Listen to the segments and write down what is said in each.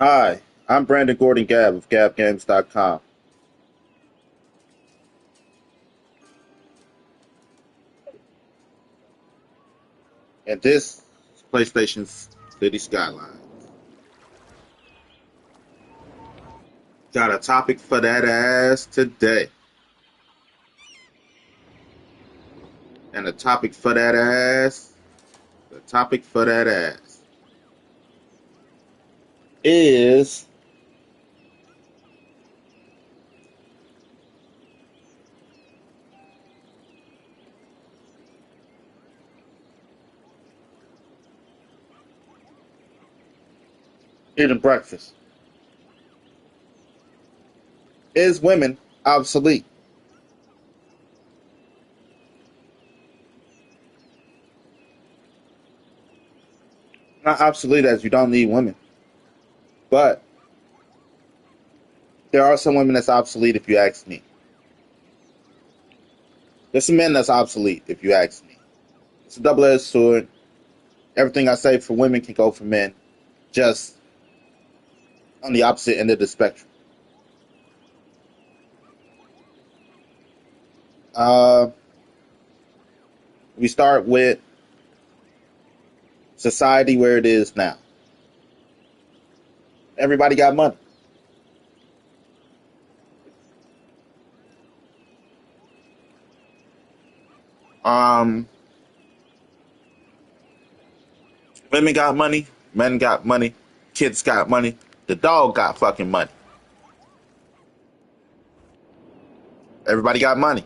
Hi, I'm Brandon Gordon Gab of GabGames.com, and this is PlayStation's City Skyline. Got a topic for that ass today, and the topic for that ass is eating breakfast. Is women obsolete? Not obsolete as you don't need women, but there are some women that's obsolete if you ask me. There's some men that's obsolete if you ask me. It's a double-edged sword. Everything I say for women can go for men, just on the opposite end of the spectrum. Uh, we start with society where it is now. Everybody got money. Um, Women got money, men got money, kids got money, the dog got fucking money. Everybody got money.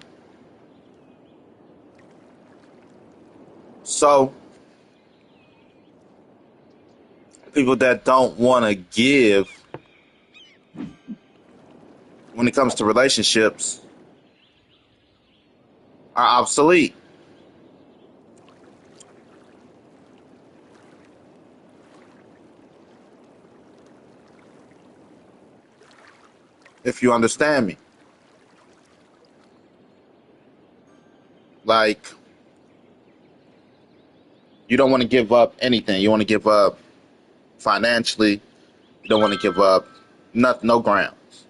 So people that don't want to give when it comes to relationships are obsolete. If you understand me, like you don't want to give up anything. You want to give up financially. You don't want to give up nothing, no grounds.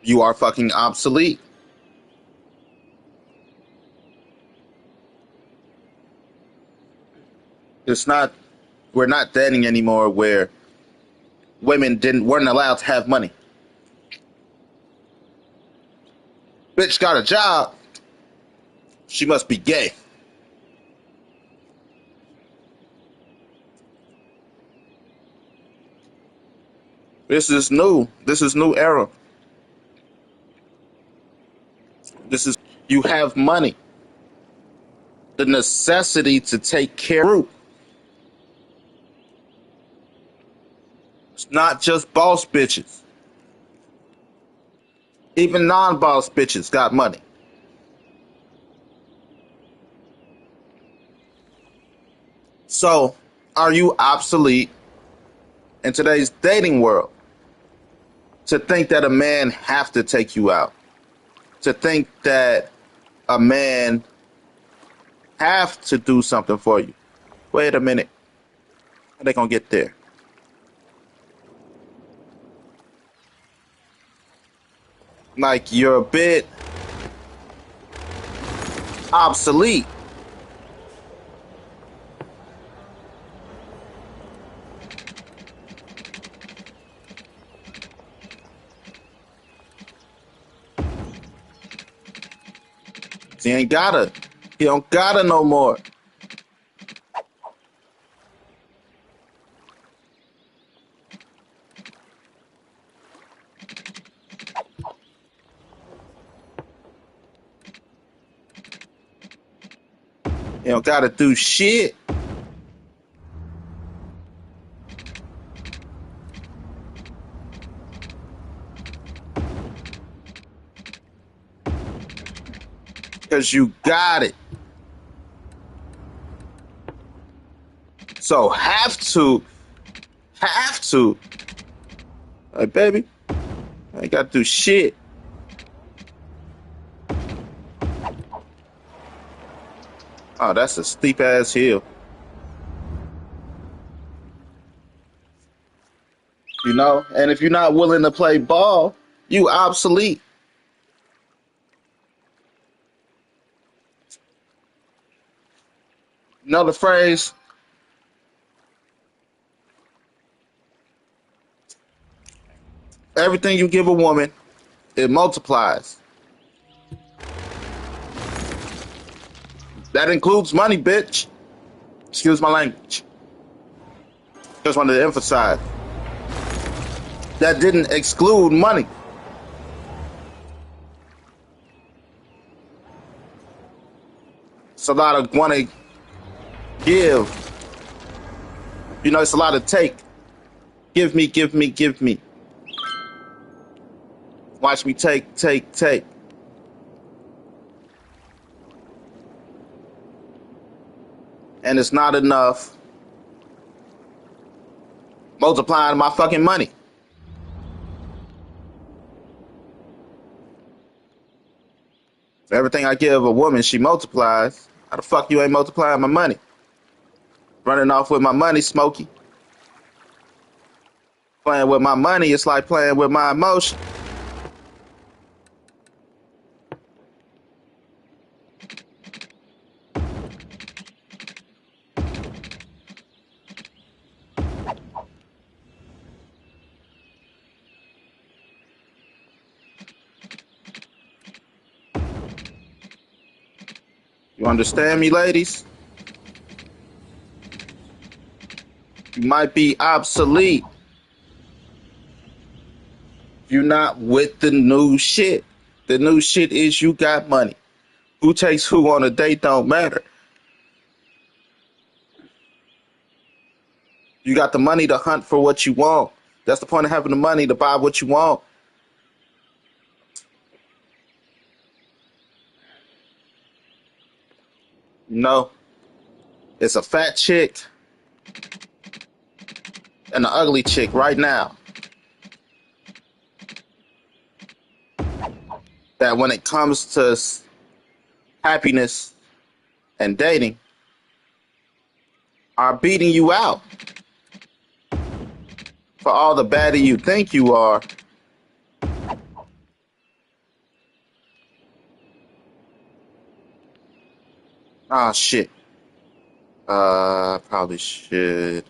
You are fucking obsolete. It's not. We're not dating anymore where women didn't weren't allowed to have money. Bitch got a job. She must be gay. This is new. This is new era. This is you have money. The necessity to take care of. It's not just boss bitches. Even non-boss bitches got money. So, are you obsolete in today's dating world to think that a man have to take you out? To think that a man have to do something for you? Wait a minute. How they gonna get there? Like you're a bit obsolete. He ain't gotta. He don't gotta no more. He don't gotta do shit. Cause you got it. So have to. Like baby, I ain't gotta do shit. Oh, that's a steep ass hill. you know. And if you're not willing to play ball, you obsolete. You know the phrase, everything you give a woman, it multiplies. That includes money, bitch. Excuse my language. Just wanted to emphasize. That didn't exclude money. It's a lot of want to give. You know, it's a lot of take. Give me, give me, give me. Watch me take, take, take. And it's not enough multiplying my fucking money. Everything I give a woman, she multiplies. How the fuck you ain't multiplying my money? Running off with my money, Smokey. Playing with my money, it's like playing with my emotion. You understand me, ladies? You might be obsolete. You're not with the new shit. The new shit is you got money. Who takes who on a date don't matter. You got the money to hunt for what you want. That's the point of having the money to buy what you want. You know, it's a fat chick and an ugly chick right now that when it comes to happiness and dating are beating you out for all the baddie you think you are. Ah, shit. Probably should.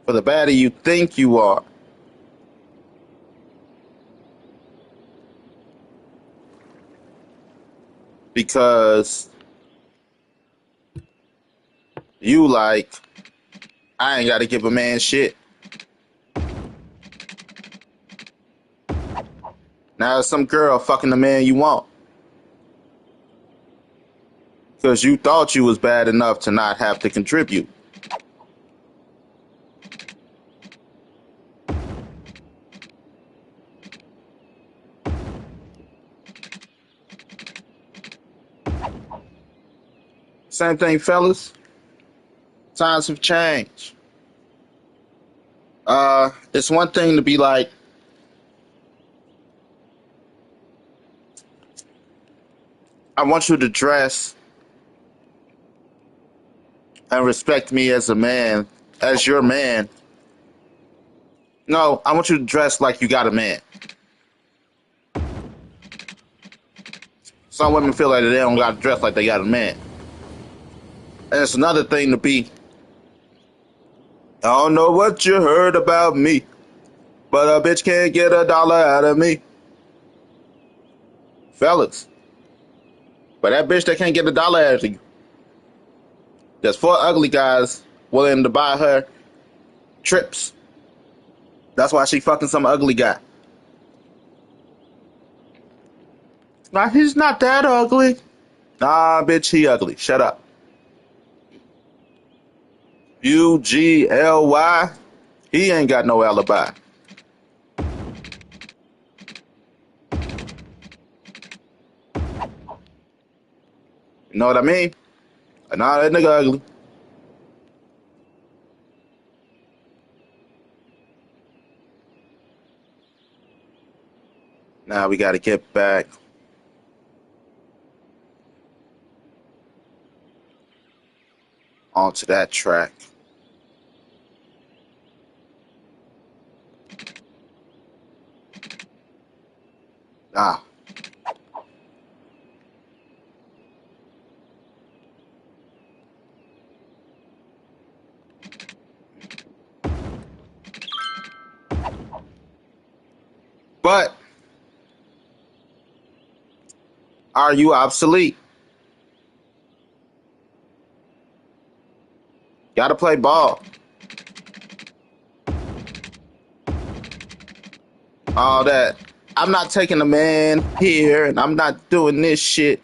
For the baddie you think you are. Because you like, I ain't got to give a man shit. Now some girl fucking the man you want. Because you thought you was bad enough to not have to contribute. Same thing, fellas. Times have changed. It's one thing to be like, I want you to dress and respect me as a man, as your man. No, I want you to dress like you got a man. Some women feel like they don't got to dress like they got a man. And it's another thing to be, I don't know what you heard about me, but a bitch can't get a dollar out of me. Fellas, but that bitch that can't get a dollar out of you, there's four ugly guys willing to buy her trips. That's why she fucking some ugly guy. Nah, he's not that ugly. Nah, bitch, he ugly. Shut up. UGLY. He ain't got no alibi. You know what I mean? Nah, that nigga ugly. Now we gotta get back onto that track. Ah, but are you obsolete? Gotta play ball. All that. I'm not taking a man here and I'm not doing this shit.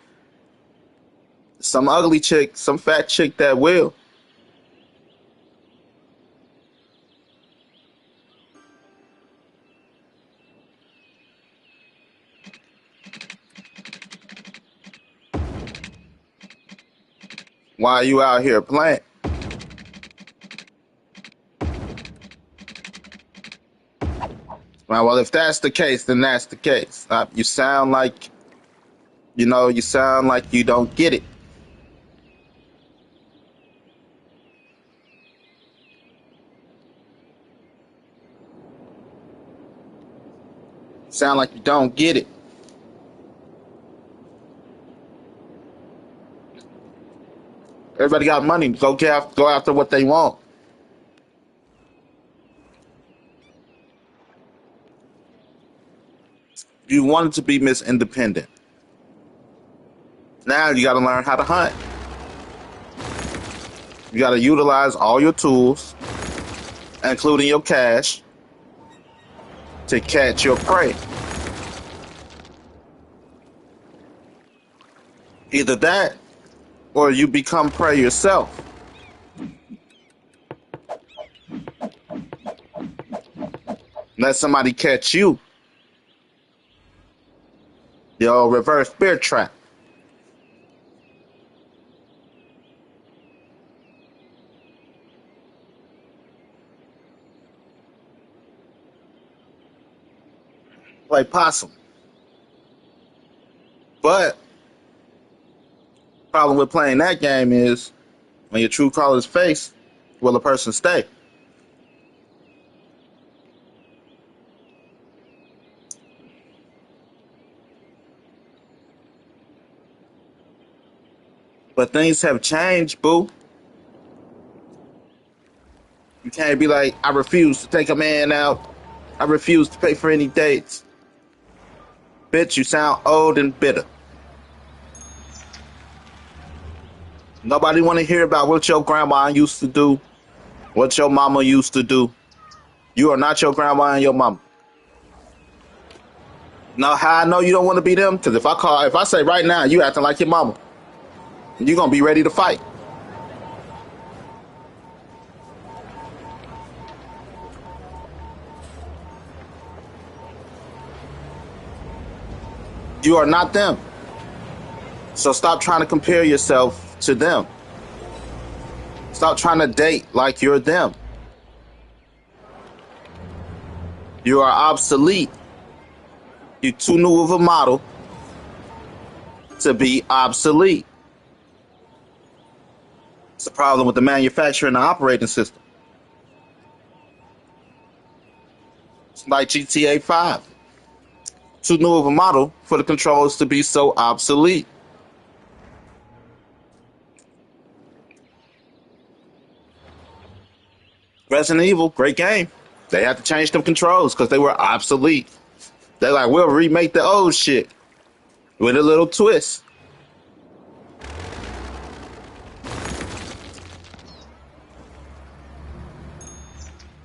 Some ugly chick, some fat chick that will. Why are you out here playing? Well, if that's the case, then that's the case. You sound like, you sound like you don't get it. Sound like you don't get it. Everybody got money. Go after what they want. You wanted to be Miss Independent. Now you got to learn how to hunt. You got to utilize all your tools, including your cash, to catch your prey. Either that or you become prey yourself. Let somebody catch you. The old reverse bear trap. Play possum. But problem with playing that game is when your true colors face, will a person stay? But things have changed, boo. You can't be like, I refuse to take a man out. I refuse to pay for any dates. Bitch, you sound old and bitter. Nobody want to hear about what your grandma used to do, what your mama used to do. You are not your grandma and your mama. Know how I know you don't want to be them? Because if I say right now, you acting like your mama, you're going to be ready to fight. You are not them. So stop trying to compare yourself to them. Stop trying to date like you're them. You are obsolete. You're too new of a model to be obsolete. It's a problem with the manufacturer and the operating system. It's like GTA 5. Too new of a model for the controls to be so obsolete. Resident Evil, great game. They had to change them controls because they were obsolete. They're like, we'll remake the old shit with a little twist.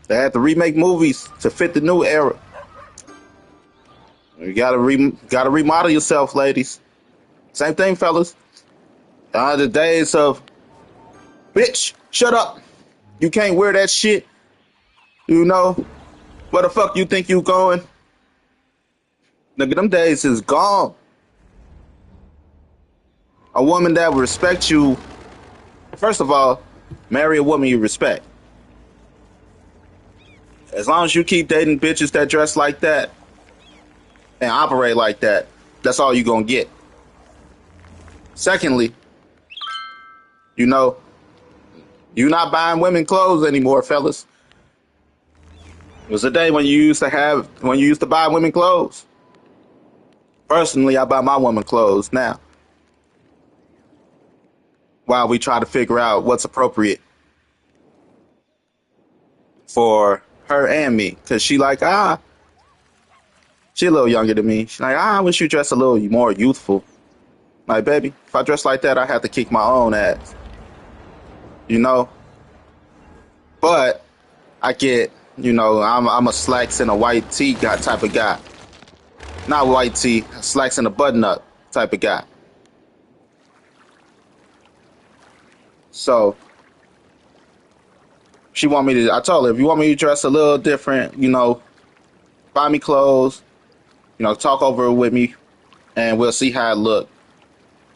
They had to remake movies to fit the new era. You gotta remodel yourself, ladies. Same thing, fellas. The days of, bitch, shut up. You can't wear that shit. You know, where the fuck you think you going? Nigga, them days is gone. A woman that will respect you, first of all, marry a woman you respect. As long as you keep dating bitches that dress like that and operate like that, that's all you're gonna get. Secondly, you're not buying women clothes anymore, fellas. It was a day when you used to buy women clothes. Personally, I buy my woman clothes now while we try to figure out what's appropriate for her and me. Cause she a little younger than me. She's like, I wish you dress a little more youthful. Like, baby, if I dress like that, I have to kick my own ass, you know? But I get, I'm a slacks and a white tee guy type of guy. Not white tee, slacks and a button up type of guy. So I told her, if you want me to dress a little different, buy me clothes, talk over it with me, and we'll see how it look,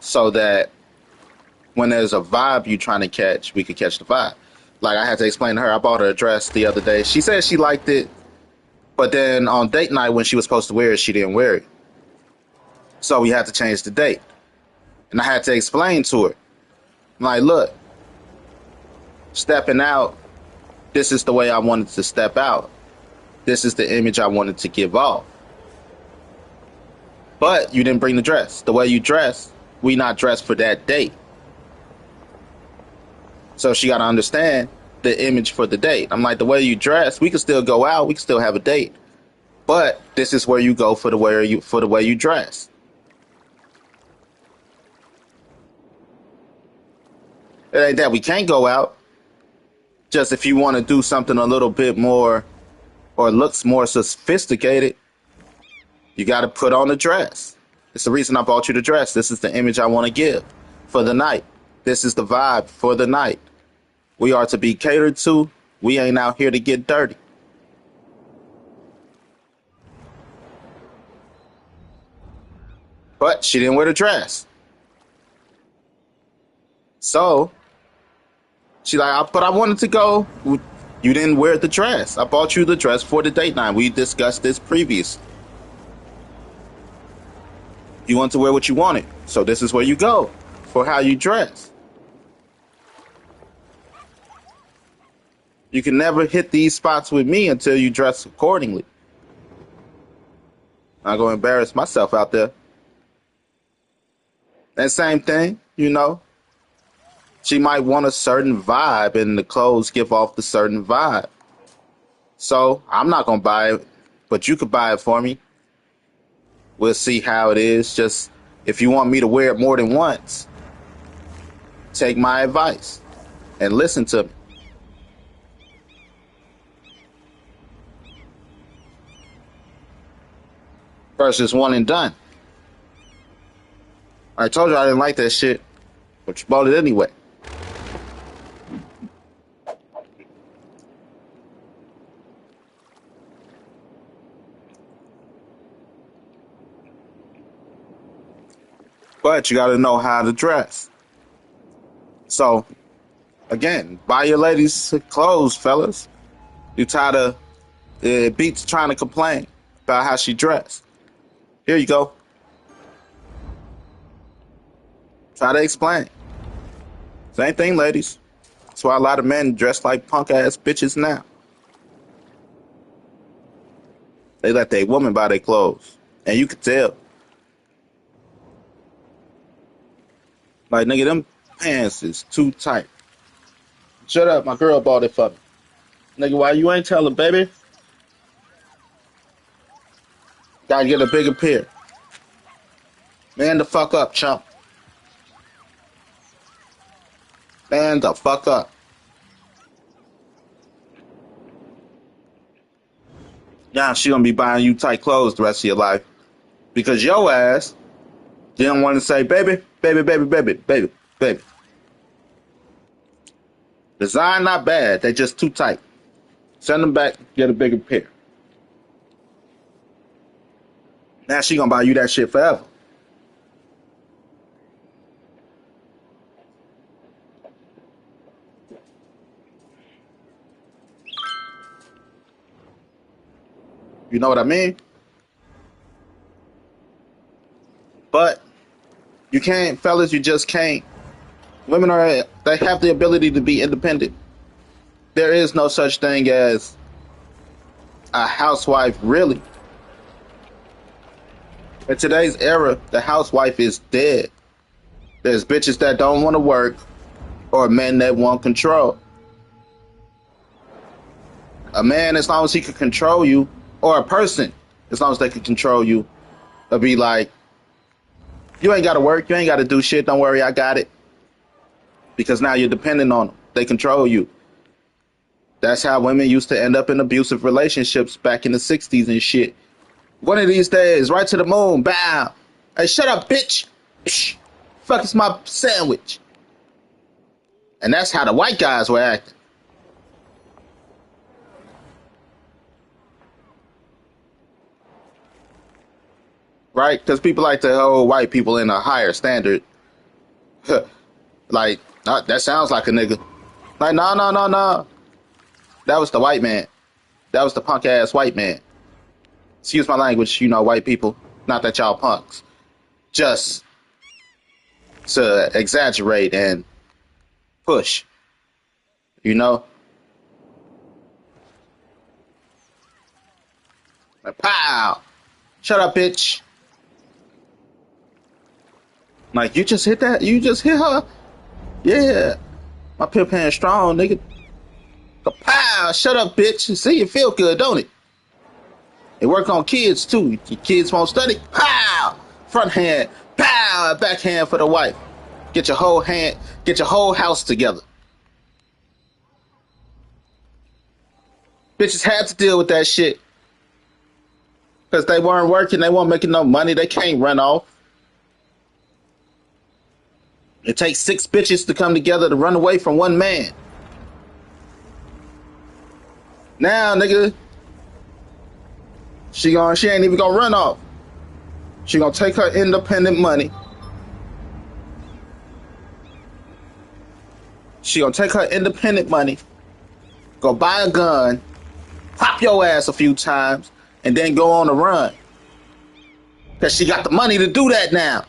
so that when there's a vibe you trying to catch, we could catch the vibe. Like, I had to explain to her, I bought her a dress the other day. She said she liked it, but then on date night when she was supposed to wear it, she didn't wear it. So we had to change the date. And I had to explain to her, I'm like, look, stepping out, this is the way I wanted to step out. This is the image I wanted to give off. But you didn't bring the dress. The way you dress, we not dressed for that date. So she got to understand the image for the date. I'm like, the way you dress, we can still go out, we can still have a date, but this is where you go for the way you dress. It ain't that we can't go out. Just if you want to do something a little bit more or looks more sophisticated, you got to put on a dress. It's the reason I bought you the dress. This is the image I want to give for the night. This is the vibe for the night. We are to be catered to. We ain't out here to get dirty. But she didn't wear the dress. So she like, but I wanted to go. You didn't wear the dress. I bought you the dress for the date night. We discussed this previously. You want to wear what you wanted. So this is where you go for how you dress. You can never hit these spots with me until you dress accordingly. I'm going to embarrass myself out there. And same thing, she might want a certain vibe and the clothes give off the certain vibe. So I'm not going to buy it, but you could buy it for me. We'll see how it is. Just if you want me to wear it more than once, take my advice and listen to me. Versus one and done. I told you I didn't like that shit, but you bought it anyway. But you got to know how to dress. So, again, buy your ladies clothes, fellas. You tired of Beats trying to complain about how she dressed. Here you go. Try to explain. Same thing, ladies. That's why a lot of men dress like punk ass bitches now. They let their woman buy their clothes. And you can tell. Like, nigga, them pants is too tight. Shut up, my girl bought it for me. Nigga, why you ain't telling, baby? Gotta get a bigger pair. Man the fuck up, chump. Man the fuck up. Now she gonna be buying you tight clothes the rest of your life. Because your ass didn't want to say, baby, baby, baby, baby, baby, baby. Design not bad, they just too tight. Send them back, get a bigger pair. Now she gonna buy you that shit forever. You know what I mean? But you can't, fellas, you just can't. Women they have the ability to be independent. There is no such thing as a housewife, really. In today's era, the housewife is dead. There's bitches that don't want to work or men that want control. A man, as long as he can control you, or a person, as long as they can control you, they'll be like, you ain't got to work, you ain't got to do shit, don't worry, I got it. Because now you're dependent on them. They control you. That's how women used to end up in abusive relationships back in the 60s and shit. One of these days, right to the moon, bow. Hey, shut up, bitch. Psh, fuck is my sandwich. And that's how the white guys were acting. Right? Because people like to hold white people in a higher standard. Like, that sounds like a nigga. Like, no, no, no, no. That was the white man. That was the punk ass white man. Excuse my language, white people. Not that y'all punks. Just to exaggerate and push. You know? Like, pow! Shut up, bitch. Like, you just hit that? You just hit her? Yeah. My pimp hand strong, nigga. Pow! Shut up, bitch. See, it feel good, don't it? It work on kids, too. Your kids won't study? Pow! Front hand. Pow! Back hand for the wife. Get your whole house together. Bitches had to deal with that shit. Because they weren't working, they weren't making no money, they can't run off. It takes 6 bitches to come together to run away from one man. Now, nigga, she ain't even gonna run off. She gonna take her independent money. She gonna take her independent money, go buy a gun, pop your ass a few times, and then go on the run. Because she got the money to do that now.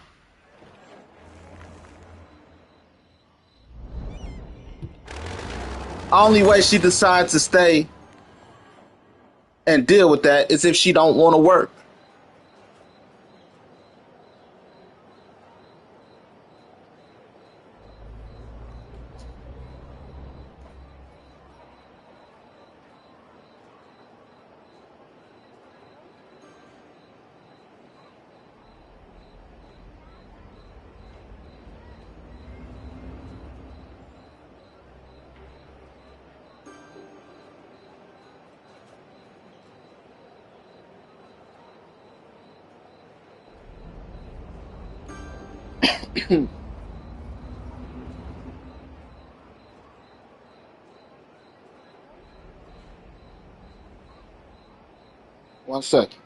Only way she decides to stay and deal with that is if she don't want to work. One second.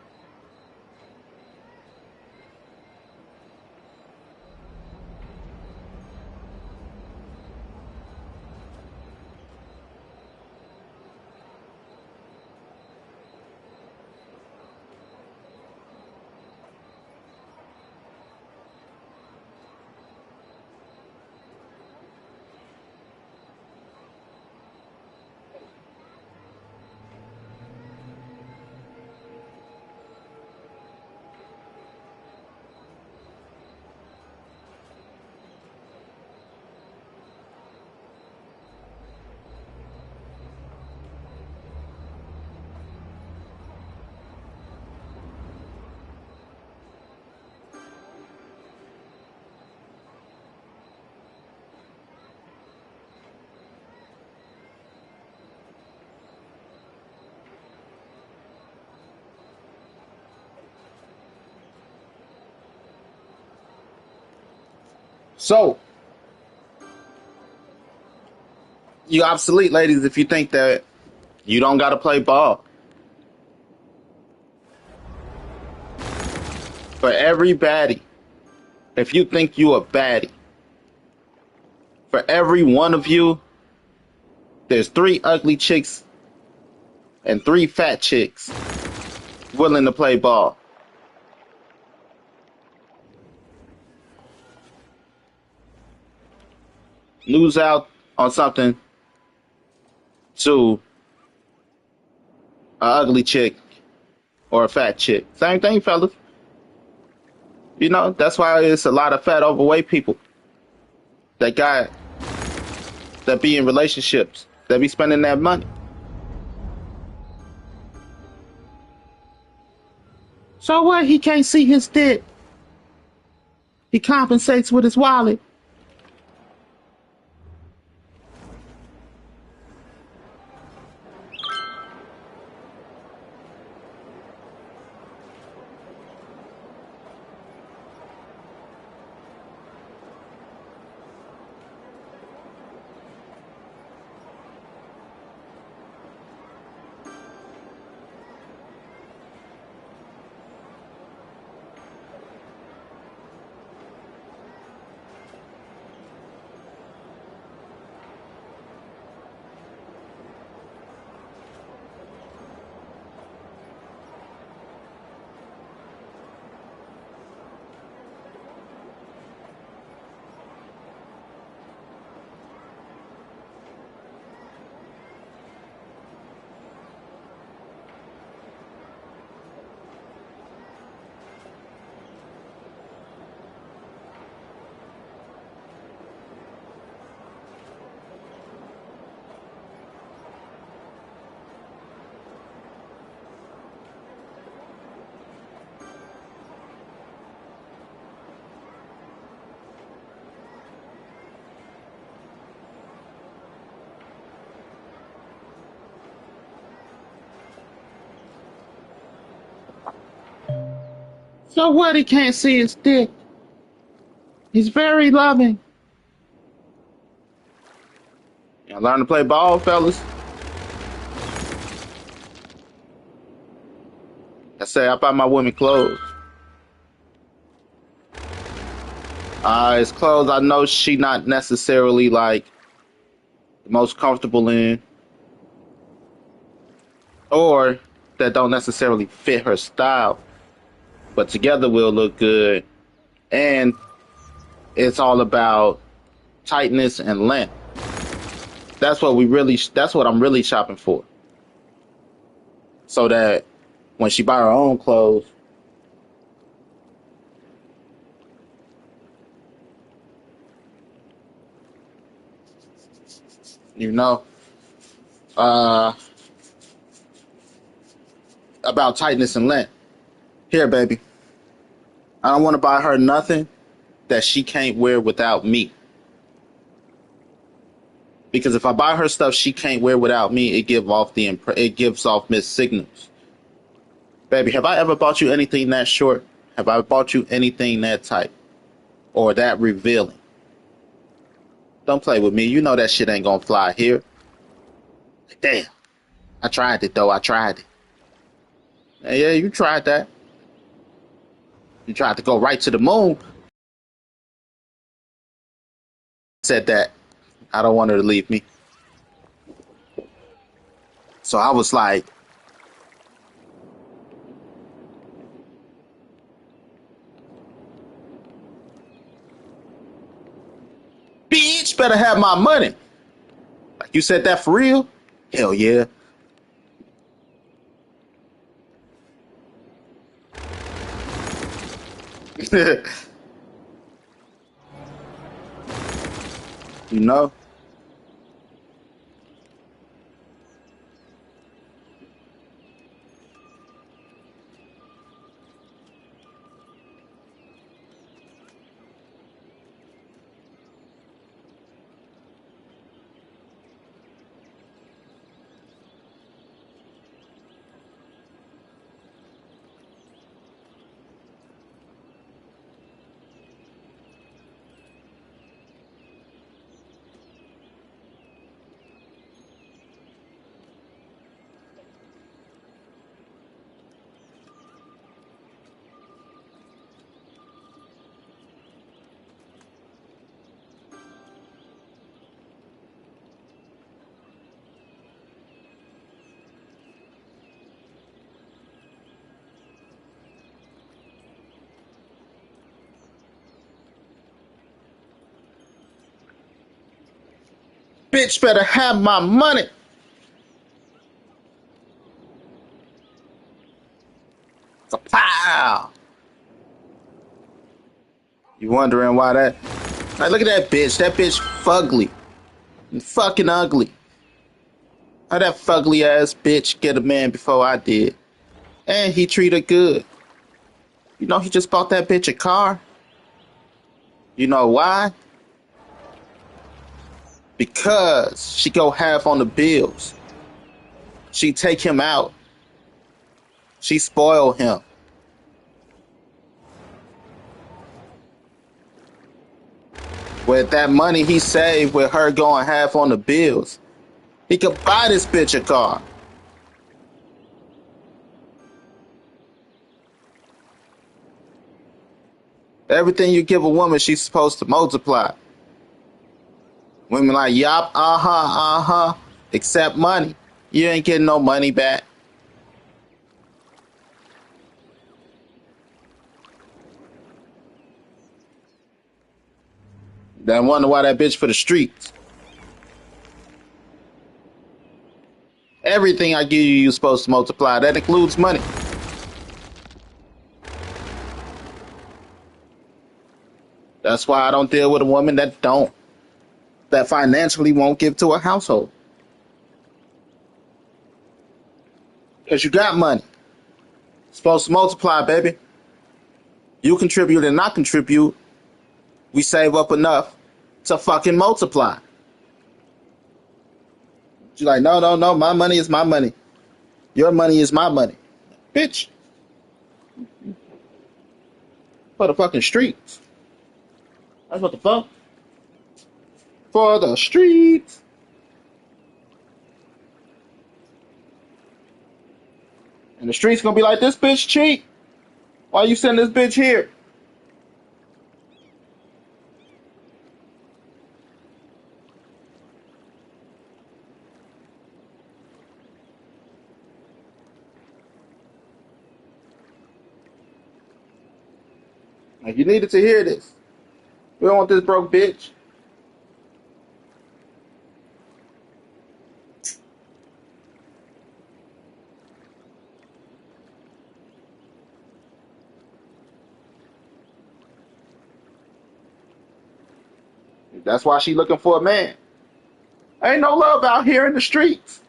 So, you obsolete, ladies, if you think that you don't got to play ball. For every baddie, if you think you a baddie, for every one of you, there's 3 ugly chicks and 3 fat chicks willing to play ball. Lose out on something to a ugly chick or a fat chick. Same thing, fellas. You know, that's why it's a lot of fat, overweight people that got that be in relationships that be spending that money. So what? He can't see his dick. He compensates with his wallet. So what? He can't see his dick. He's very loving. You learn to play ball, fellas. I say I buy my women clothes. It's clothes I know she not necessarily like the most comfortable in, or that don't necessarily fit her style, but together will look good. And it's all about tightness and length. That's what I'm really shopping for. So that when she buy her own clothes, you know, uh, about tightness and length. Here, baby, I don't want to buy her nothing that she can't wear without me. Because if I buy her stuff she can't wear without me, it gives off missed signals. Baby, have I ever bought you anything that short? Have I bought you anything that tight or that revealing? Don't play with me. You know that shit ain't gonna fly here. Damn, I tried it though. I tried it. Yeah, you tried that. You tried to go right to the moon. Said that I don't want her to leave me. So I was like, bitch, better have my money. Like you said that for real? Hell yeah. You know? Bitch better have my money. Pow. You wondering why that? Like, look at that bitch. That bitch fugly. Fucking ugly. How that fugly ass bitch get a man before I did? And he treat her good. You know, he just bought that bitch a car. You know why? Because she go half on the bills. She take him out. She spoil him. With that money he saved with her going half on the bills, he could buy this bitch a car. Everything you give a woman, she's supposed to multiply. Women like, yup, except money. You ain't getting no money back. Then wonder why that bitch for the streets. Everything I give you, you're supposed to multiply. That includes money. That's why I don't deal with a woman that financially won't give to a household. Because you got money. It's supposed to multiply, baby. You contribute and not contribute. We save up enough to fucking multiply. You're like, no. My money is my money. Your money is my money. Bitch. For the fucking streets. That's what the fuck. For the streets. And the streets gonna be like, this bitch cheap. Why you send this bitch here? Like, you needed to hear this. We don't want this broke bitch. That's why she looking for a man. Ain't no love out here in the streets.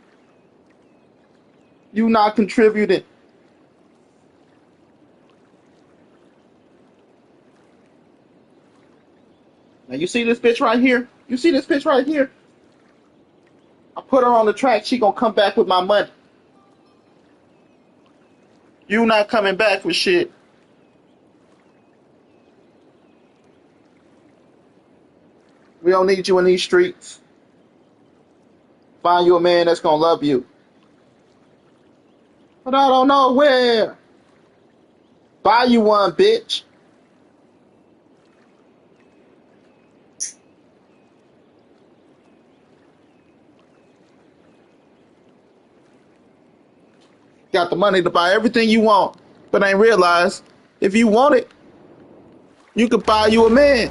You not contributing. Now you see this bitch right here? You see this bitch right here? I put her on the track. She gonna come back with my money. You not coming back with shit. We don't need you in these streets. Find you a man that's gonna love you. But I don't know where. Buy you one, bitch. Got the money to buy everything you want, but ain't realize if you want it, you could buy you a man.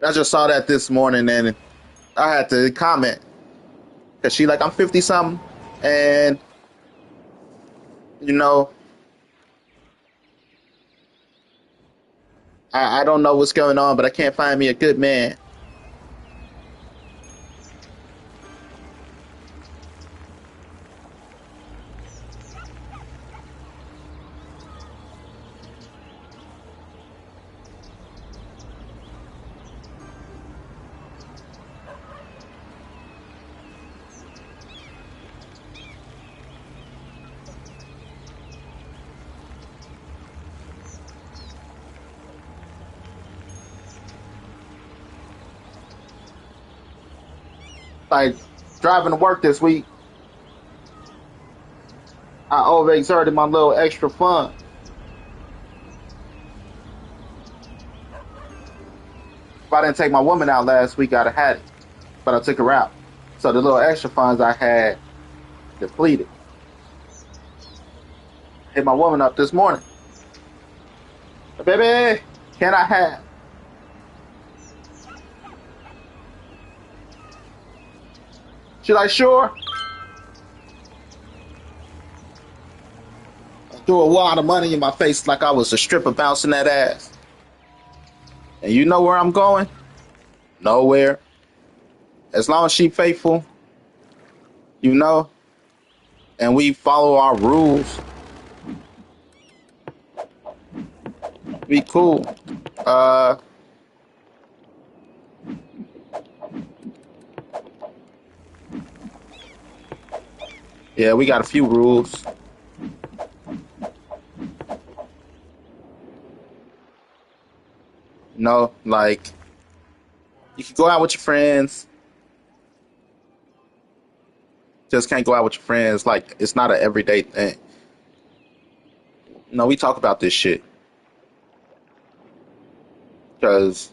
I just saw that this morning and I had to comment because she like, I'm 50 something and you know, I don't know what's going on, but I can't find me a good man. Like driving to work this week, I overexerted my little extra fun. If I didn't take my woman out last week, I'd have had it. but I took her out. So the little extra funds I had depleted. Hit my woman up this morning. Baby, can I have? She like, sure. Threw a wad of money in my face like I was a stripper bouncing that ass. And you know where I'm going? Nowhere. As long as she faithful, you know, and we follow our rules, be cool. Uh, yeah, we got a few rules. You know, like you can go out with your friends, just can't go out with your friends. Like it's not an everyday thing. No, we talk about this shit because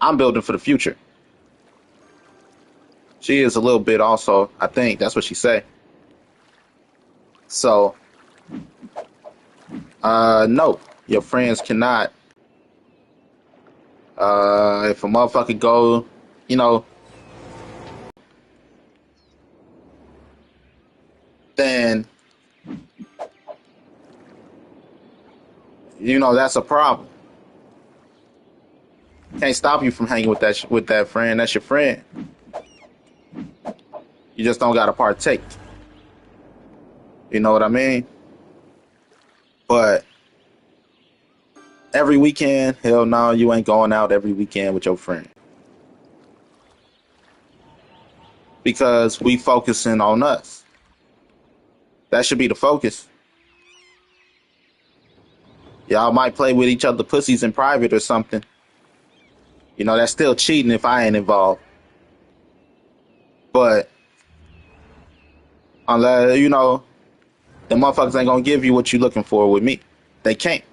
I'm building for the future. She is a little bit also. I think that's what she say. So, no, your friends cannot. If a motherfucker go, you know, then you know that's a problem. Can't stop you from hanging with that friend. That's your friend. You just don't gotta partake. You know what I mean? But every weekend, hell no, you ain't going out every weekend with your friend because we focusing on us. That should be the focus. Y'all might play with each other pussies in private or something. You know, that's still cheating if I ain't involved. But unless, you know, the motherfuckers ain't gonna give you what you looking for with me. They can't.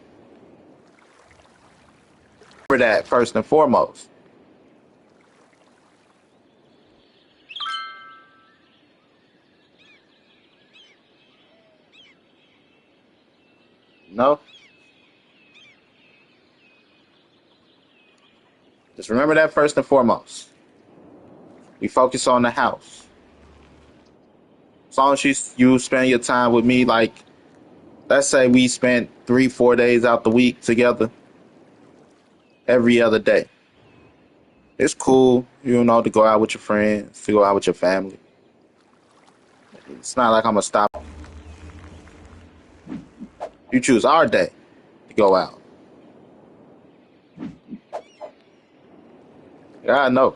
For that, first and foremost. No? Just remember that first and foremost. We focus on the house. As long as you spend your time with me, like, let's say we spent 3, 4 days out the week together every other day. It's cool, you know, to go out with your friends, to go out with your family. It's not like I'm gonna stop. You choose our day to go out. Yeah, I know.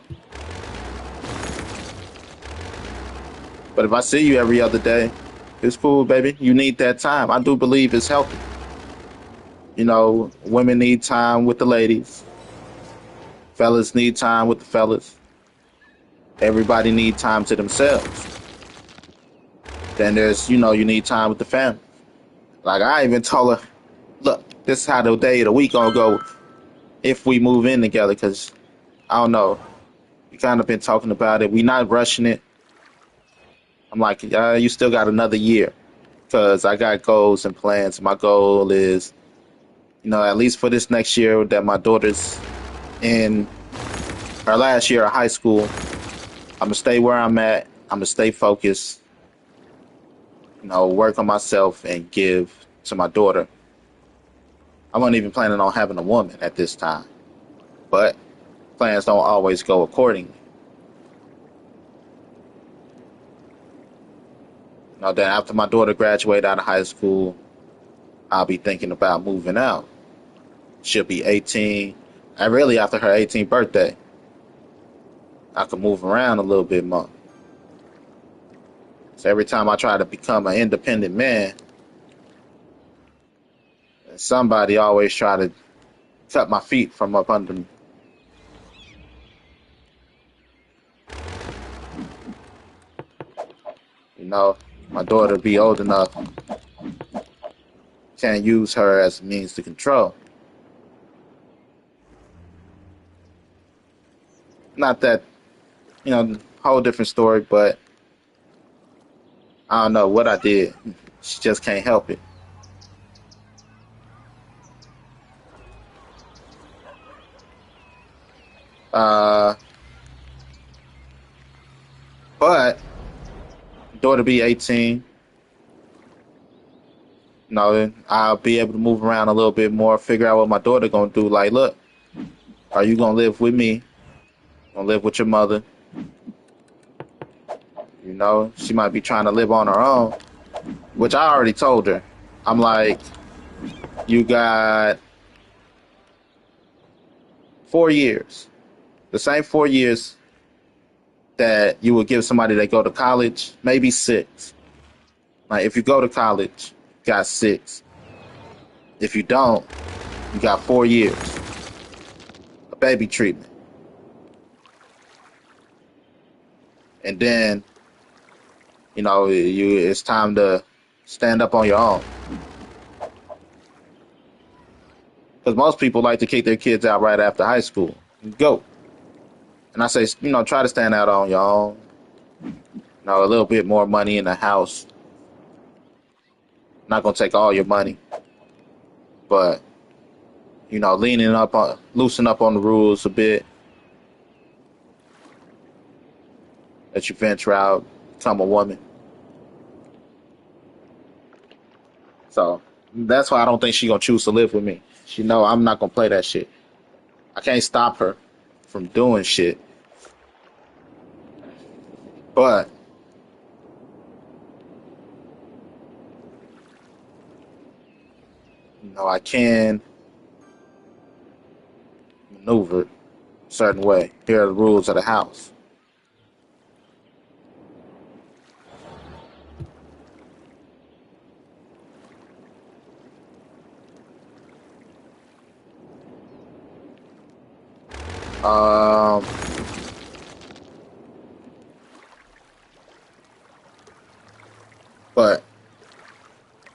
But if I see you every other day, it's cool, baby. You need that time. I do believe it's healthy. You know, women need time with the ladies. Fellas need time with the fellas. Everybody need time to themselves. Then there's, you know, you need time with the family. Like I even told her, look, this is how the day of the week gonna go if we move in together. Cause I don't know, we kind of been talking about it. We not rushing it. I'm like, you still got another year. Cause I got goals and plans. My goal is, you know, at least for this next year that my daughter's in her last year of high school, I'm gonna stay where I'm at. I'm gonna stay focused. You know, work on myself and give to my daughter. I wasn't even planning on having a woman at this time, but plans don't always go accordingly. You know, then after my daughter graduates out of high school, I'll be thinking about moving out. She'll be 18. And really, after her 18th birthday, I could move around a little bit more. So every time I try to become an independent man, somebody always try to cut my feet from up under me. You know, my daughter be old enough, can't use her as a means to control. Not that whole different story. But I don't know what I did. She just can't help it. Uh, but daughter be 18. I'll be able to move around a little bit more, figure out what my daughter gonna do. Like, look, are you gonna live with me? Gonna live with your mother? She might be trying to live on her own, which I already told her. I'm like, you got 4 years, the same 4 years that you would give somebody that go to college, maybe six. Like, if you go to college, you got six. If you don't, you got 4 years of baby treatment. And then, it's time to stand up on your own. Because most people like to kick their kids out right after high school. Go. And I say, try to stand out on your own. A little bit more money in the house. Not gonna take all your money, but loosen up on the rules a bit. As you venture out, become a woman. So that's why I don't think she's gonna choose to live with me. She know I'm not gonna play that shit. I can't stop her from doing shit, but I can maneuver a certain way. Here are the rules of the house. Um, but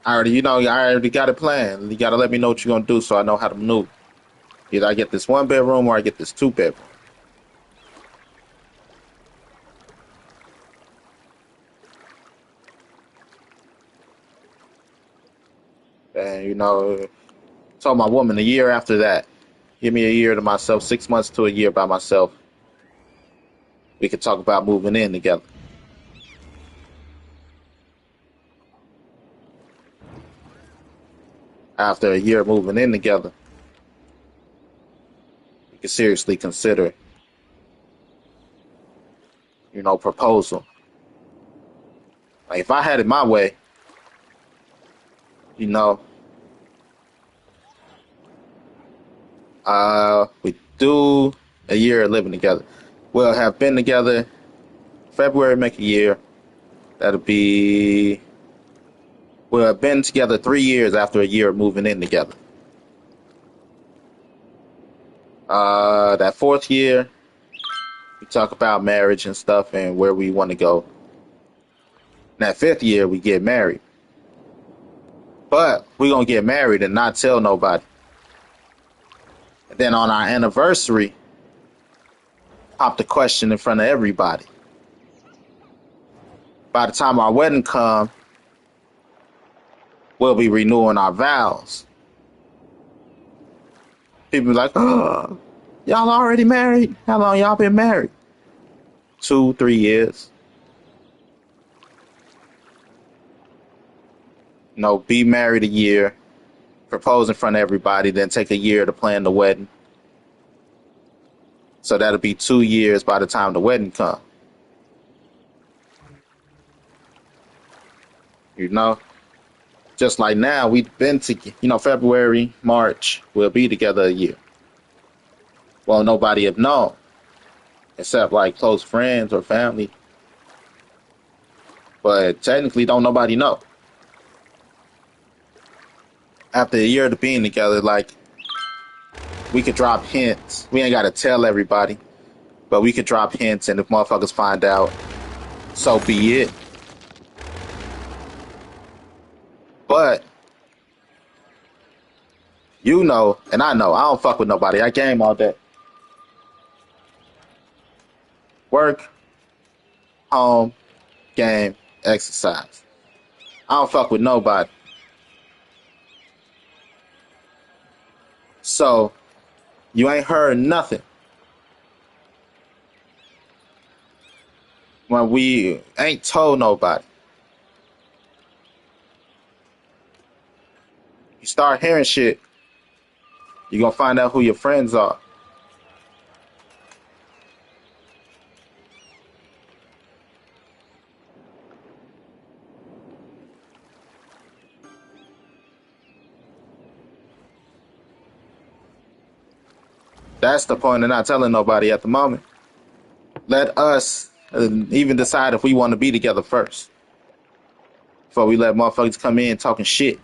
I already got it planned. You got to let me know what you're gonna do so I know how to maneuver. Either I get this 1 bedroom or I get this 2 bedroom. And told my woman a year after that, give me a year to myself, 6 months to a year by myself. We could talk about moving in together. After a year moving in together, we could seriously consider, proposal. Like, if I had it my way, you know, we do a year of living together. We'll have been together. February make a year. That'll be. We'll have been together 3 years after a year of moving in together. That fourth year, we talk about marriage and stuff and where we want to go. That fifth year, we get married. But we're going to get married and not tell nobody. And then on our anniversary, pop the question in front of everybody. By the time our wedding comes, we'll be renewing our vows. People be like, oh, y'all already married? How long y'all been married? 2, 3 years. Be married a year, propose in front of everybody, then take a year to plan the wedding. So that'll be 2 years by the time the wedding comes. Just like now, we've been to, February, March, we'll be together a year. Well, nobody have known, except like close friends or family. But technically, don't nobody know. After a year of being together, like, we could drop hints. We ain't got to tell everybody, but we could drop hints, and if motherfuckers find out, so be it. But, and I know, I don't fuck with nobody. I game all day. Work, home, game, exercise. I don't fuck with nobody. So you ain't heard nothing when we ain't told nobody. You start hearing shit, you're gonna find out who your friends are. That's the point of not telling nobody at the moment. Let us even decide if we want to be together first before we let motherfuckers come in talking shit.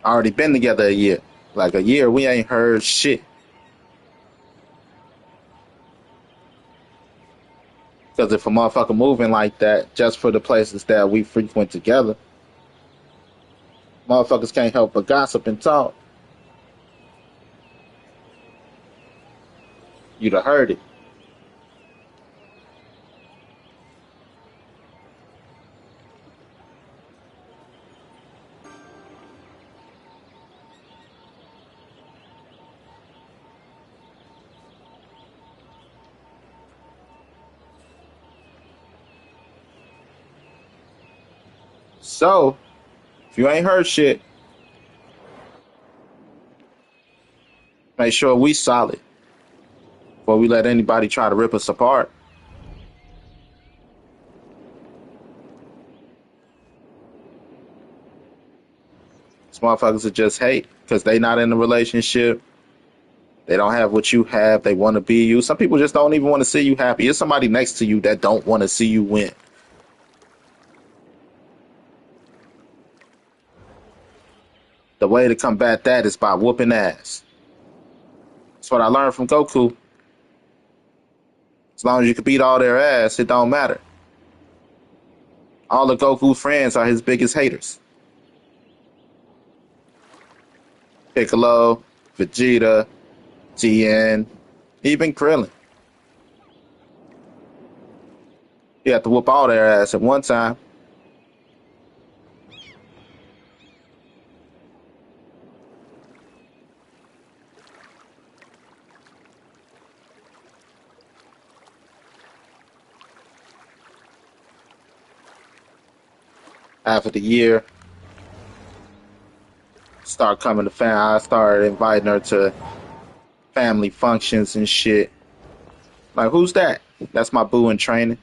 Already been together a year. Like a year, we ain't heard shit. Because if a motherfucker moving like that just for the places that we frequent together, motherfuckers can't help but gossip and talk. You'd have heard it. So, if you ain't heard shit, make sure we solid before we let anybody try to rip us apart. These motherfuckers that just hate because they not in a relationship. They don't have what you have. They want to be you. Some people just don't even want to see you happy. There's somebody next to you that don't want to see you win. The way to combat that is by whooping ass. That's what I learned from Goku. As long as you can beat all their ass, it don't matter. All of Goku's friends are his biggest haters. Piccolo, Vegeta, Tien, even Krillin. He had to whoop all their ass at one time. After the year, start coming to I started inviting her to family functions and shit. Like, who's that? That's my boo in training.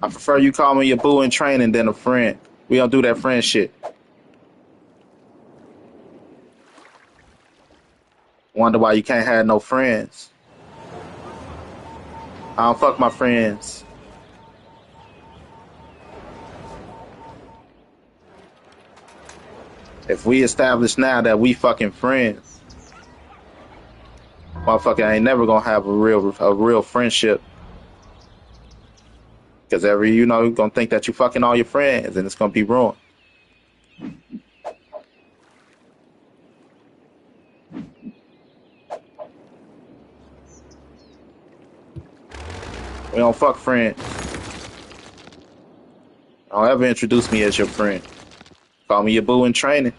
I prefer you call me your boo in training than a friend. We don't do that friend shit. Wonder why you can't have no friends. I don't fuck my friends. If we establish now that we fucking friends, motherfucker ain't never gonna have a real friendship. Cause you're gonna think that you fucking all your friends and it's gonna be ruined. We don't fuck friends. Don't ever introduce me as your friend. Call me your boo in training.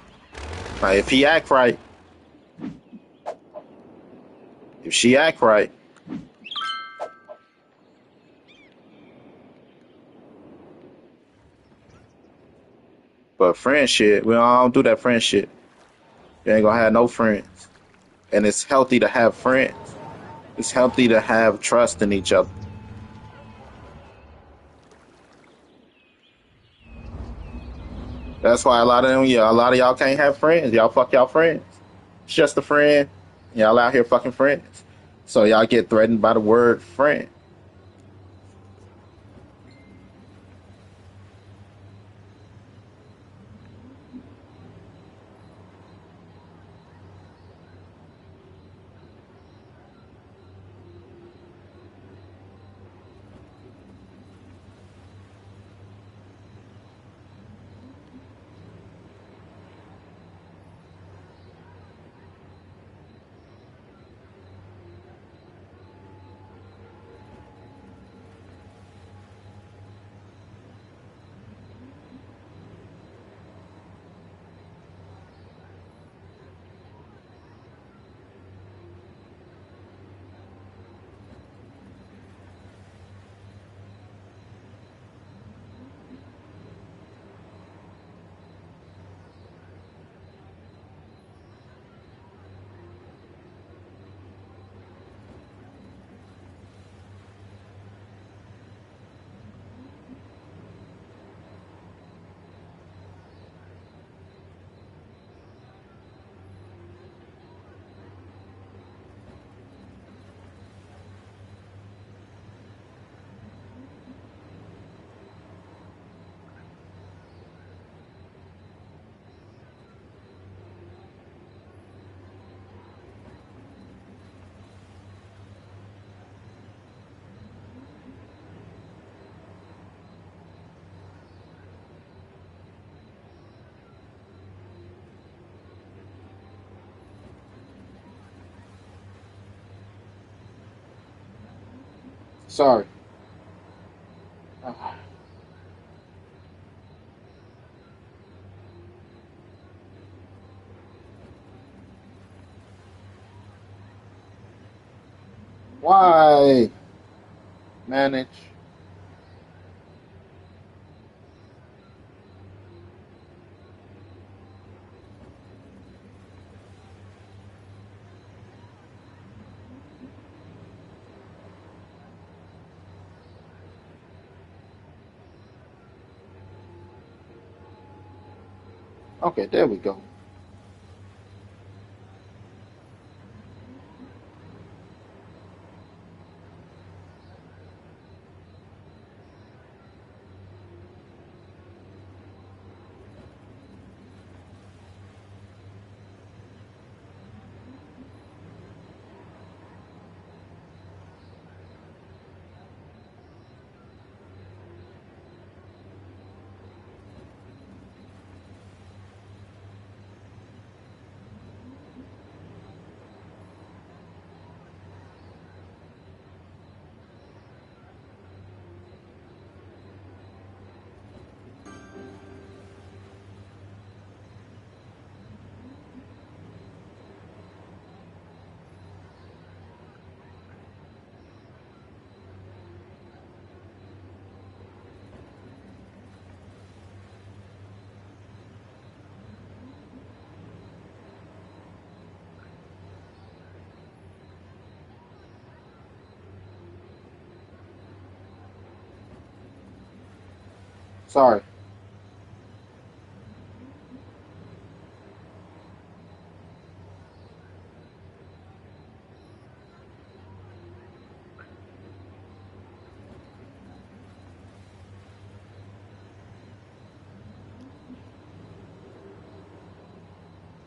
Like, if he act right, if she act right, but friend shit, we don't do that friend shit. You ain't gonna have no friends. And it's healthy to have friends. It's healthy to have trust in each other. That's why a lot of y'all can't have friends. Y'all fuck y'all friends. It's just a friend. Y'all out here fucking friends. So y'all get threatened by the word friend. Sorry. Why manage? Okay, there we go. Sorry.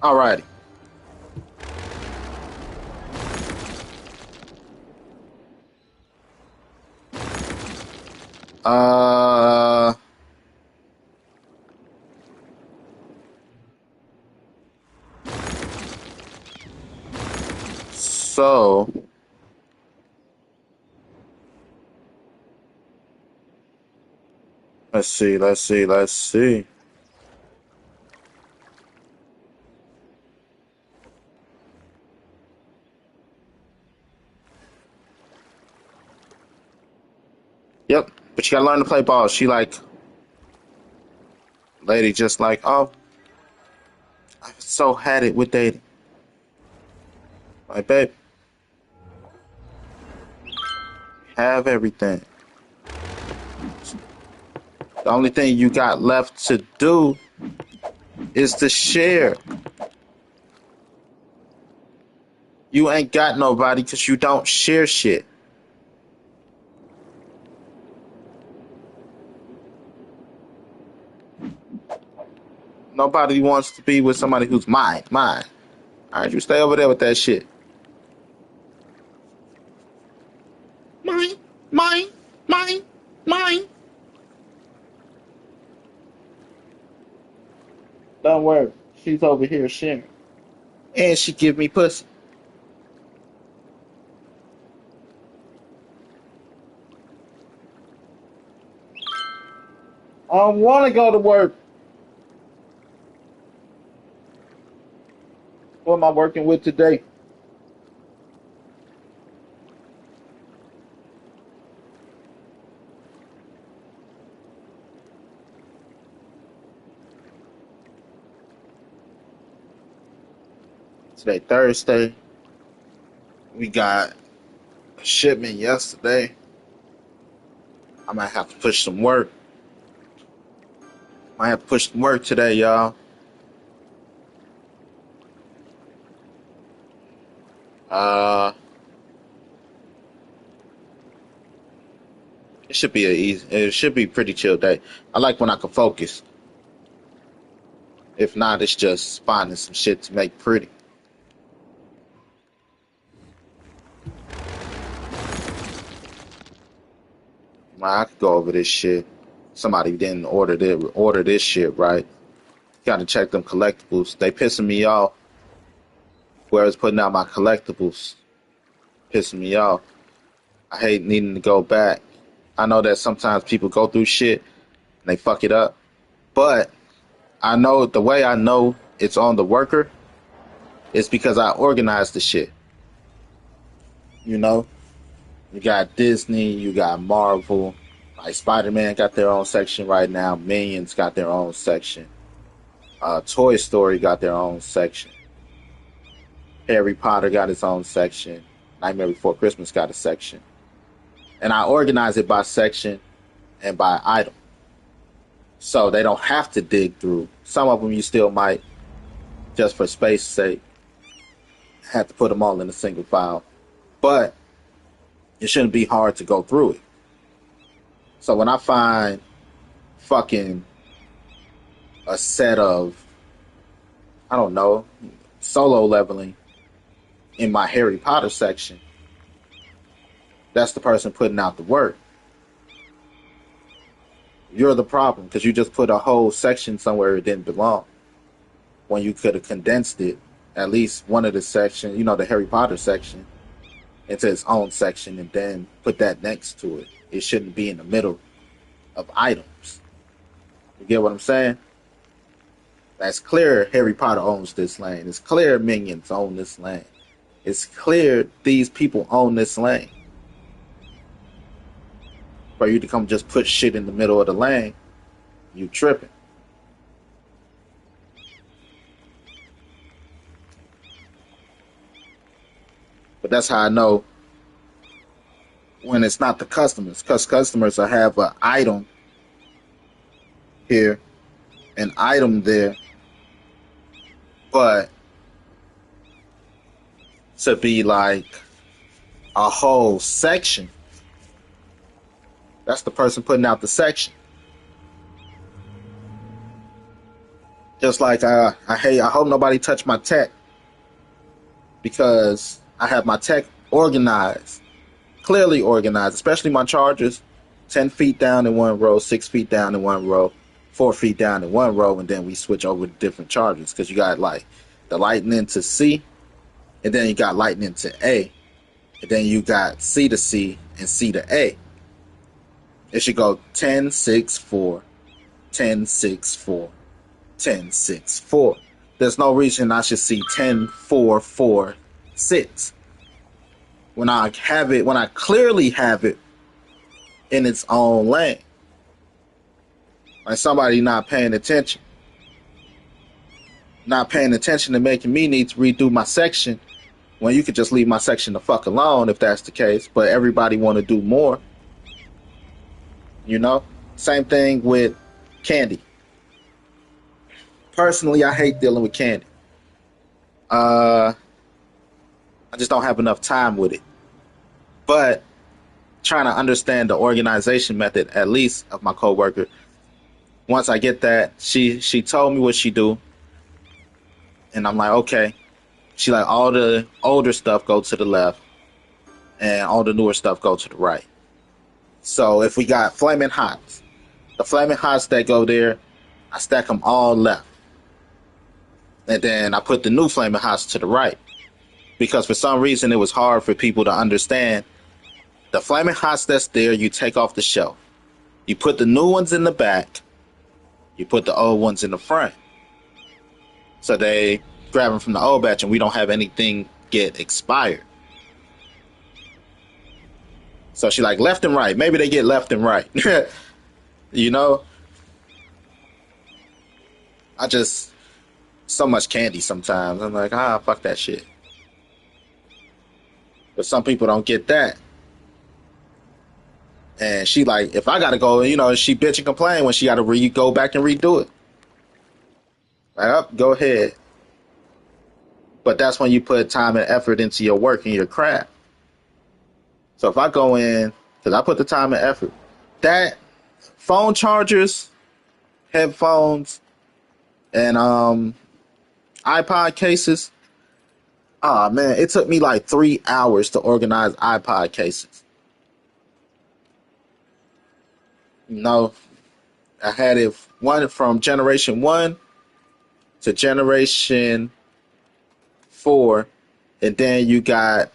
Alrighty. Uh, so let's see. Yep, but you gotta learn to play ball. She like, lady, just like, oh, I so had it with dating. Like, babe, have everything. The only thing you got left to do is to share. You ain't got nobody because you don't share shit. Nobody wants to be with somebody who's mine. All right, you stay over there with that shit. Mine, mine, mine, mine. Don't worry, she's over here sharing, and she give me pussy. I don't want to go to work. What am I working with today? Today Thursday. We got a shipment yesterday. I might have to push some work. Might have to push some work today, y'all. Uh, it should be a easy. It should be a pretty chill day. I like when I can focus. If not, it's just finding some shit to make pretty. I could go over this shit. Somebody didn't order this shit right. Got to check them collectibles. They pissing me off. Whoever's putting out my collectibles pissing me off. I hate needing to go back. I know that sometimes people go through shit and they fuck it up, but I know the way I know it's on the worker is because I organized the shit. You know, you got Disney, you got Marvel, like Spider Man got their own section right now. Minions got their own section. Toy Story got their own section. Harry Potter got its own section. Nightmare Before Christmas got a section. And I organize it by section and by item. So they don't have to dig through. Some of them you still might, just for space sake, have to put them all in a single file. But it shouldn't be hard to go through it. So when I find fucking a set of, I don't know, solo leveling in my Harry Potter section, that's the person putting out the work. You're the problem because you just put a whole section somewhere it didn't belong when you could have condensed it, at least one of the sections, the Harry Potter section, into its own section and then put that next to it. It shouldn't be in the middle of items. You get what I'm saying? That's clear Harry Potter owns this lane. It's clear Minions own this lane. It's clear these people own this lane. For you to come just put shit in the middle of the lane, you tripping. But that's how I know when it's not the customers, because customers will have an item here, an item there, but to be like a whole section, that's the person putting out the section. Just like I hope nobody touch my tech because I have my tech organized, clearly organized, especially my chargers, 10 feet down in one row, 6 feet down in one row, 4 feet down in one row, and then we switch over to different chargers because you got like the lightning to C, and then you got lightning to A, and then you got C to C and C to A. It should go 10, 6, 4, 10, 6, 4, 10, 6, 4. There's no reason I should see 10, 4, 4, 6. When I clearly have it in its own lane. Like somebody not paying attention. Not paying attention and making me need to redo my section when you could just leave my section the fuck alone if that's the case. But everybody want to do more. Same thing with candy. Personally, I hate dealing with candy. I just don't have enough time with it. But trying to understand the organization method, at least of my coworker. Once I get that, she told me what she do, and I'm like, okay. She like all the older stuff go to the left, and all the newer stuff go to the right. So if we got Flaming Hots, the Flaming Hots that go there, I stack them all left, and then I put the new Flaming Hots to the right, because for some reason it was hard for people to understand. The Flaming Hots that's there, you take off the shelf. You put the new ones in the back. You put the old ones in the front. So they grab them from the old batch and we don't have anything get expired. So she like left and right. Maybe they get left and right. I just, so much candy sometimes. I'm like, fuck that shit. But some people don't get that. And she like, if I gotta go, she bitch and complain when she gotta go back and redo it. Like, go ahead. But that's when you put time and effort into your work and your craft. So if I go in, because I put the time and effort, that phone chargers, headphones, and iPod cases, man, it took me like 3 hours to organize iPod cases. I had it one from generation 1 to generation 4, and then you got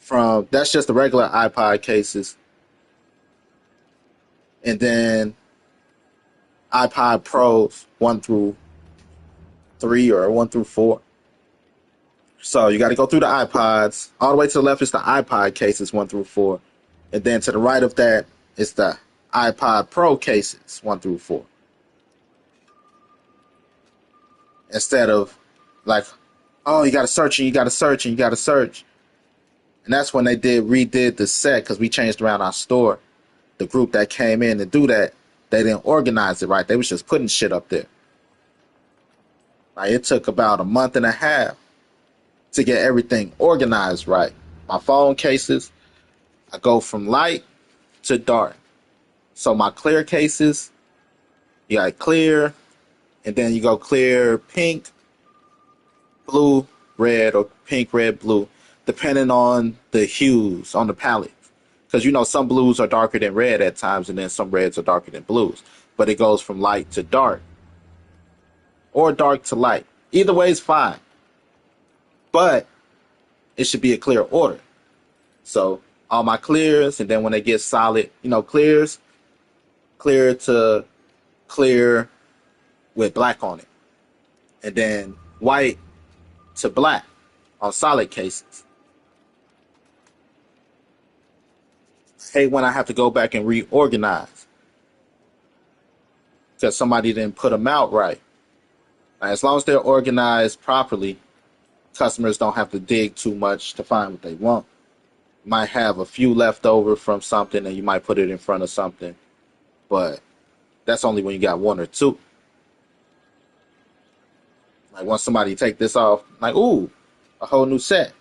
From that's just the regular iPod cases, and then iPod Pros 1 through 3 or 1 through 4. So you got to go through the iPods. All the way to the left is the iPod cases 1 through 4, and then to the right of that is the iPod Pro cases 1 through 4. Instead of like, oh, you got to search and you got to search and you got to search. And that's when they redid the set because we changed around our store. The group that came in to do that, they didn't organize it right. They was just putting shit up there. Like it took about a month and a half to get everything organized right. My phone cases, I go from light to dark. So my clear cases, you got clear, and then you go clear, pink, blue, red, or pink, red, blue, depending on the hues on the palette. Because you know some blues are darker than red at times, and then some reds are darker than blues. But it goes from light to dark, or dark to light. Either way is fine. But it should be a clear order. So all my clears, and then when they get solid, clears, clear to clear with black on it. And then white to black on solid cases. I hate when I have to go back and reorganize because somebody didn't put them out right. Now, as long as they're organized properly, customers don't have to dig too much to find what they want. You might have a few left over from something and you might put it in front of something, but that's only when you got one or two. Like once somebody take this off, like, ooh, a whole new set.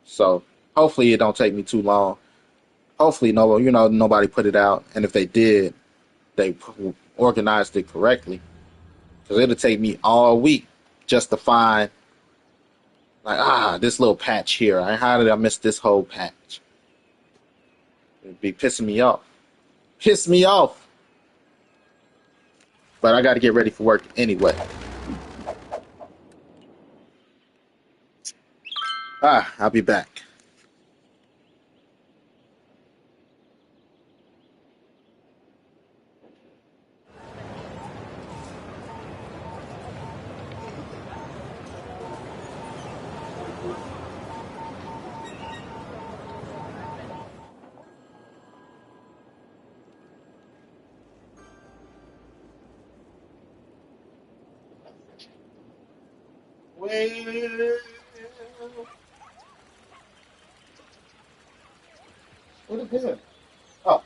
So hopefully it don't take me too long. Hopefully nobody put it out, and if they did, they organized it correctly. Because it'll take me all week just to find like this little patch here. How did I miss this whole patch? It'd be pissing me off. Piss me off. But I got to get ready for work anyway. I'll be back. Well, what is this? Oh,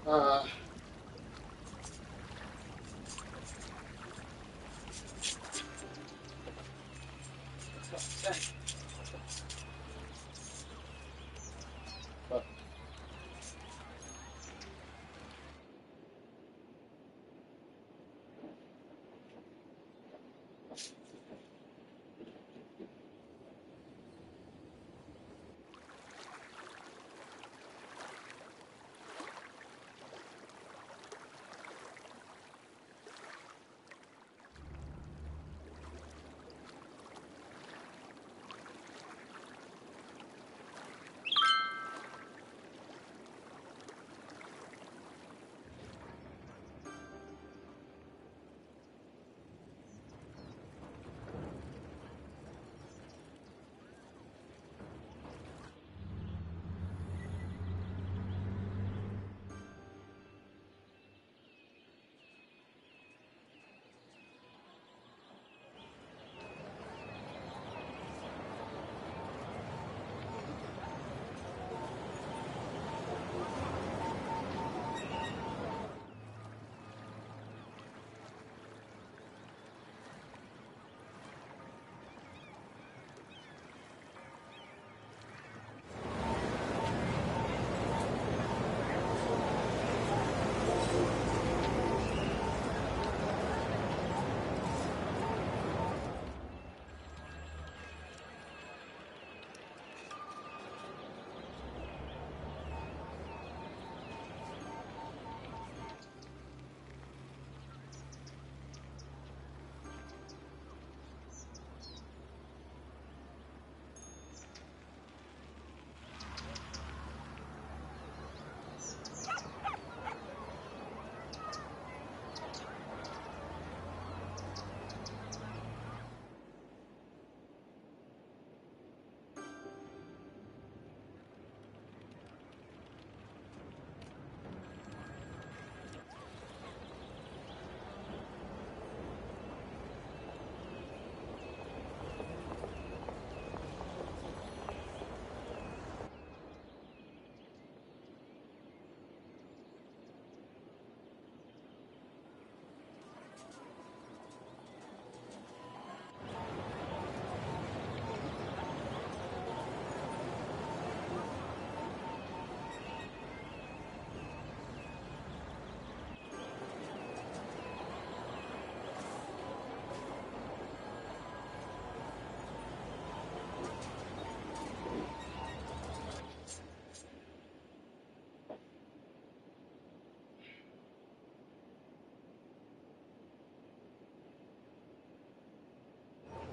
Uh,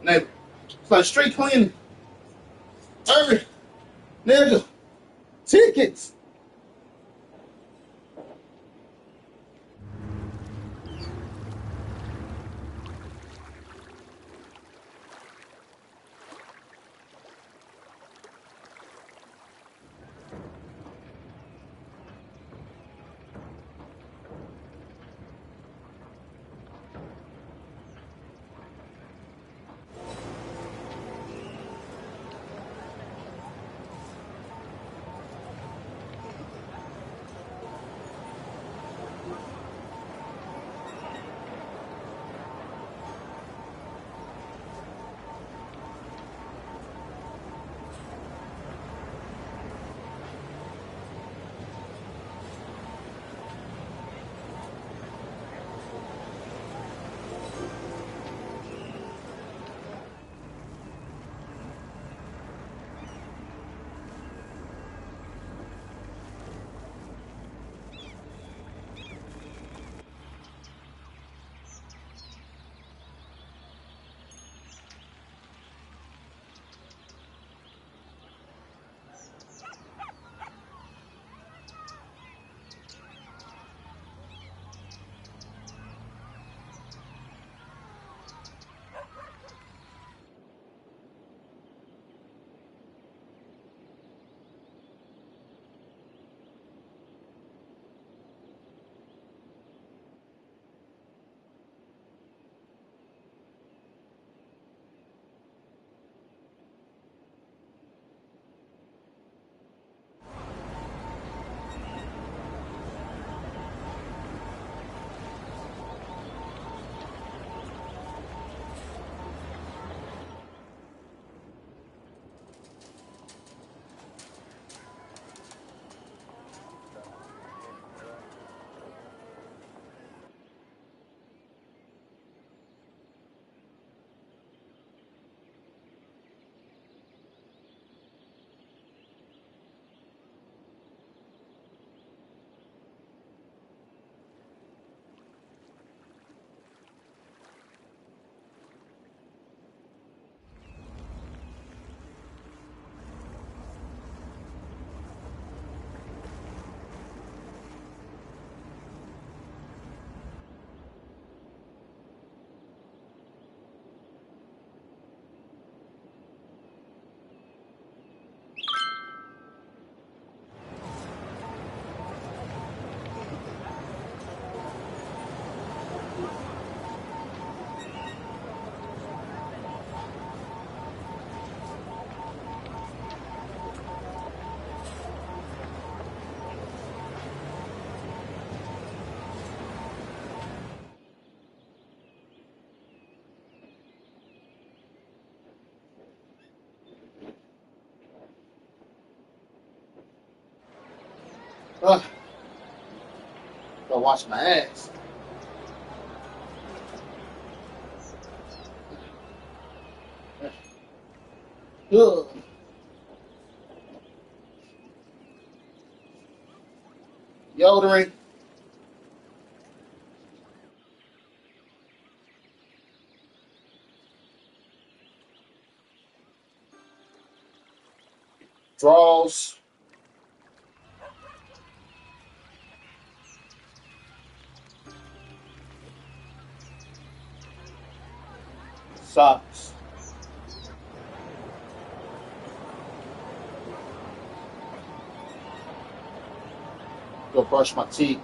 neighbor, it's like street cleaning. Hurry, nigga, tickets. Uh, Go wash my ass. Ugh. Deodorant. Drawers. Socks. Go brush my teeth.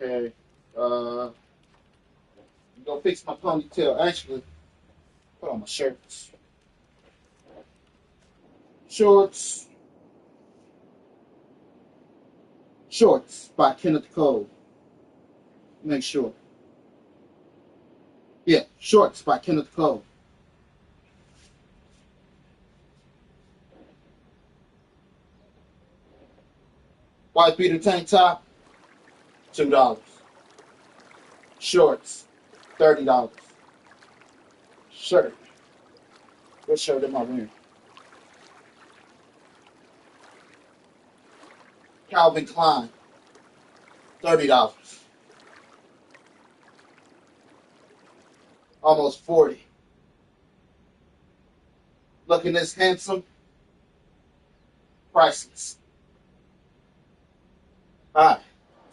Okay. Uh, Go fix my ponytail. Actually, put on my shirts. Shorts. Shorts by Kenneth Cole. Make sure. Yeah, Shorts by Kenneth Cole. White beater tank top, $2. Shorts, $30. Shirt. What shirt am I wearing? Calvin Klein, $30. Almost 40. Looking this handsome, priceless. Hi,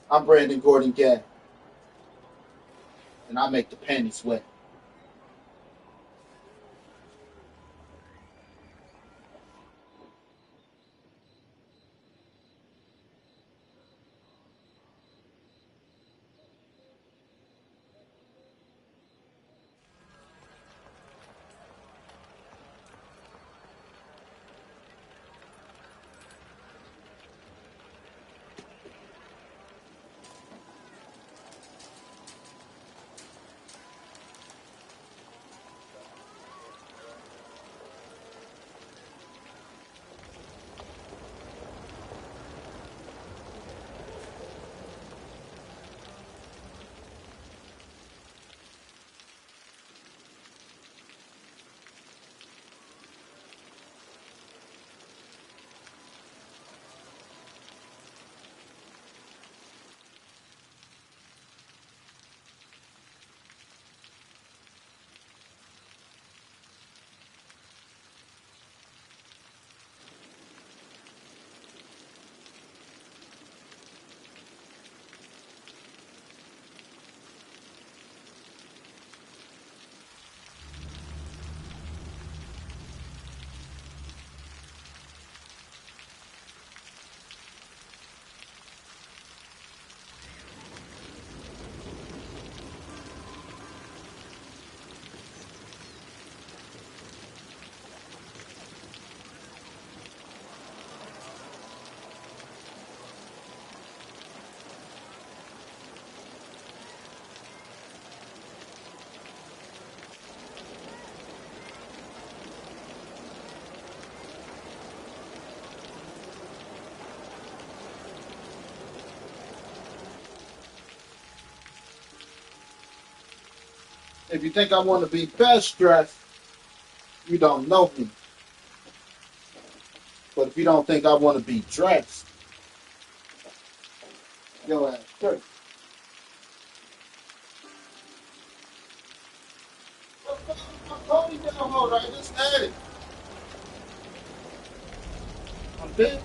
I'm Brandon Gordon Gadd, and I make the panties wet. If you think I want to be best dressed, you don't know me. But if you don't think I want to be dressed, your ass straight. I'm totally down mode. I just had it. I'm dead.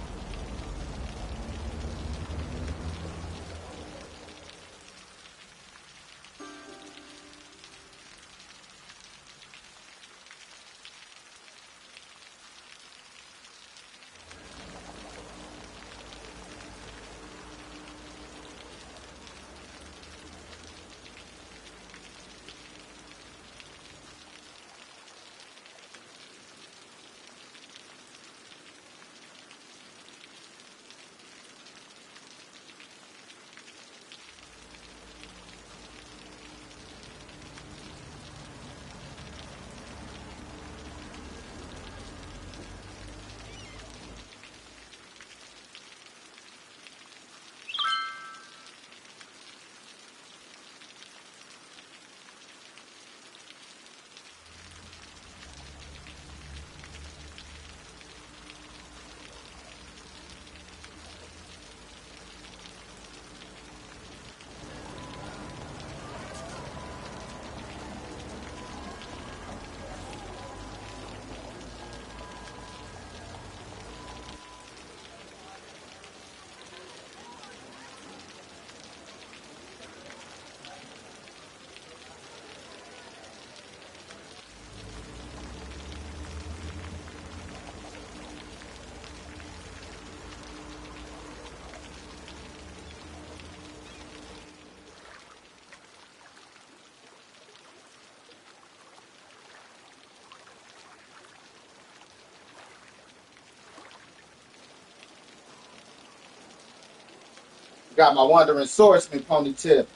Got my wandering swordsman ponytail.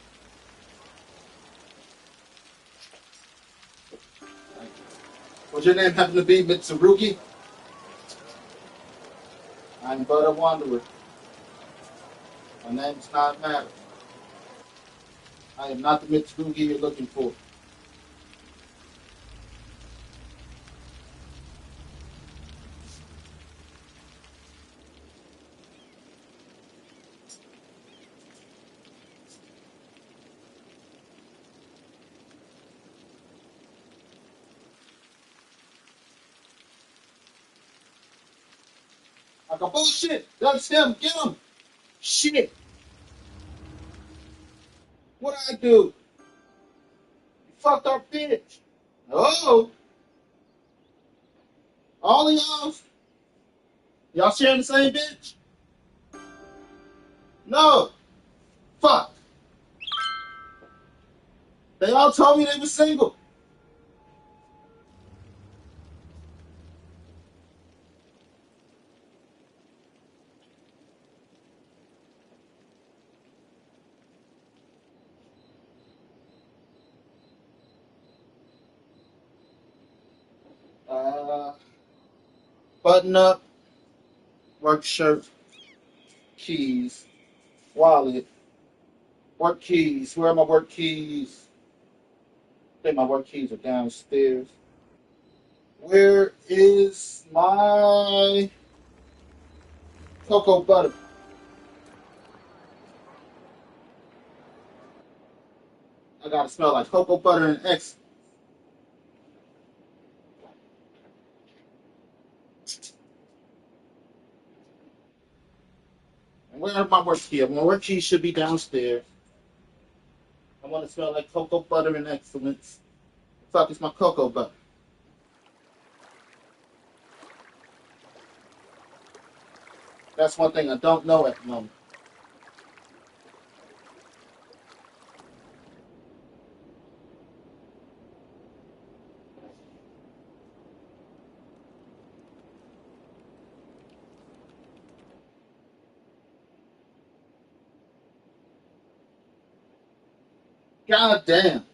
Does your name happen to be Mitsurugi? I am but a wanderer. My name does not matter. I am not the Mitsurugi you're looking for. I go, bullshit! That's him! Get him! Shit! What'd I do? You fucked our bitch! Oh! All of y'all sharing the same bitch? No! Fuck! They all told me they were single. Uh, button up, work shirt, keys, wallet, work keys. Where are my work keys? I think my work keys are downstairs. Where is my cocoa butter? I gotta smell like cocoa butter and X. And where are my work keys? My work keys should be downstairs. I want to smell like cocoa butter and excellence. The fuck is my cocoa butter? That's one thing I don't know at the moment. God damn.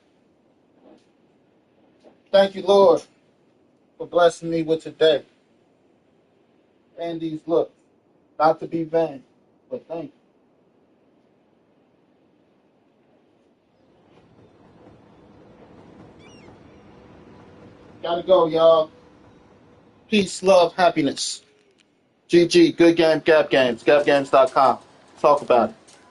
Thank you, Lord, for blessing me with today and these looks. Not to be vain, but thank you. Gotta go, y'all. Peace, love, happiness. GG, good game, Gap Games, gapgames.com. Talk about it.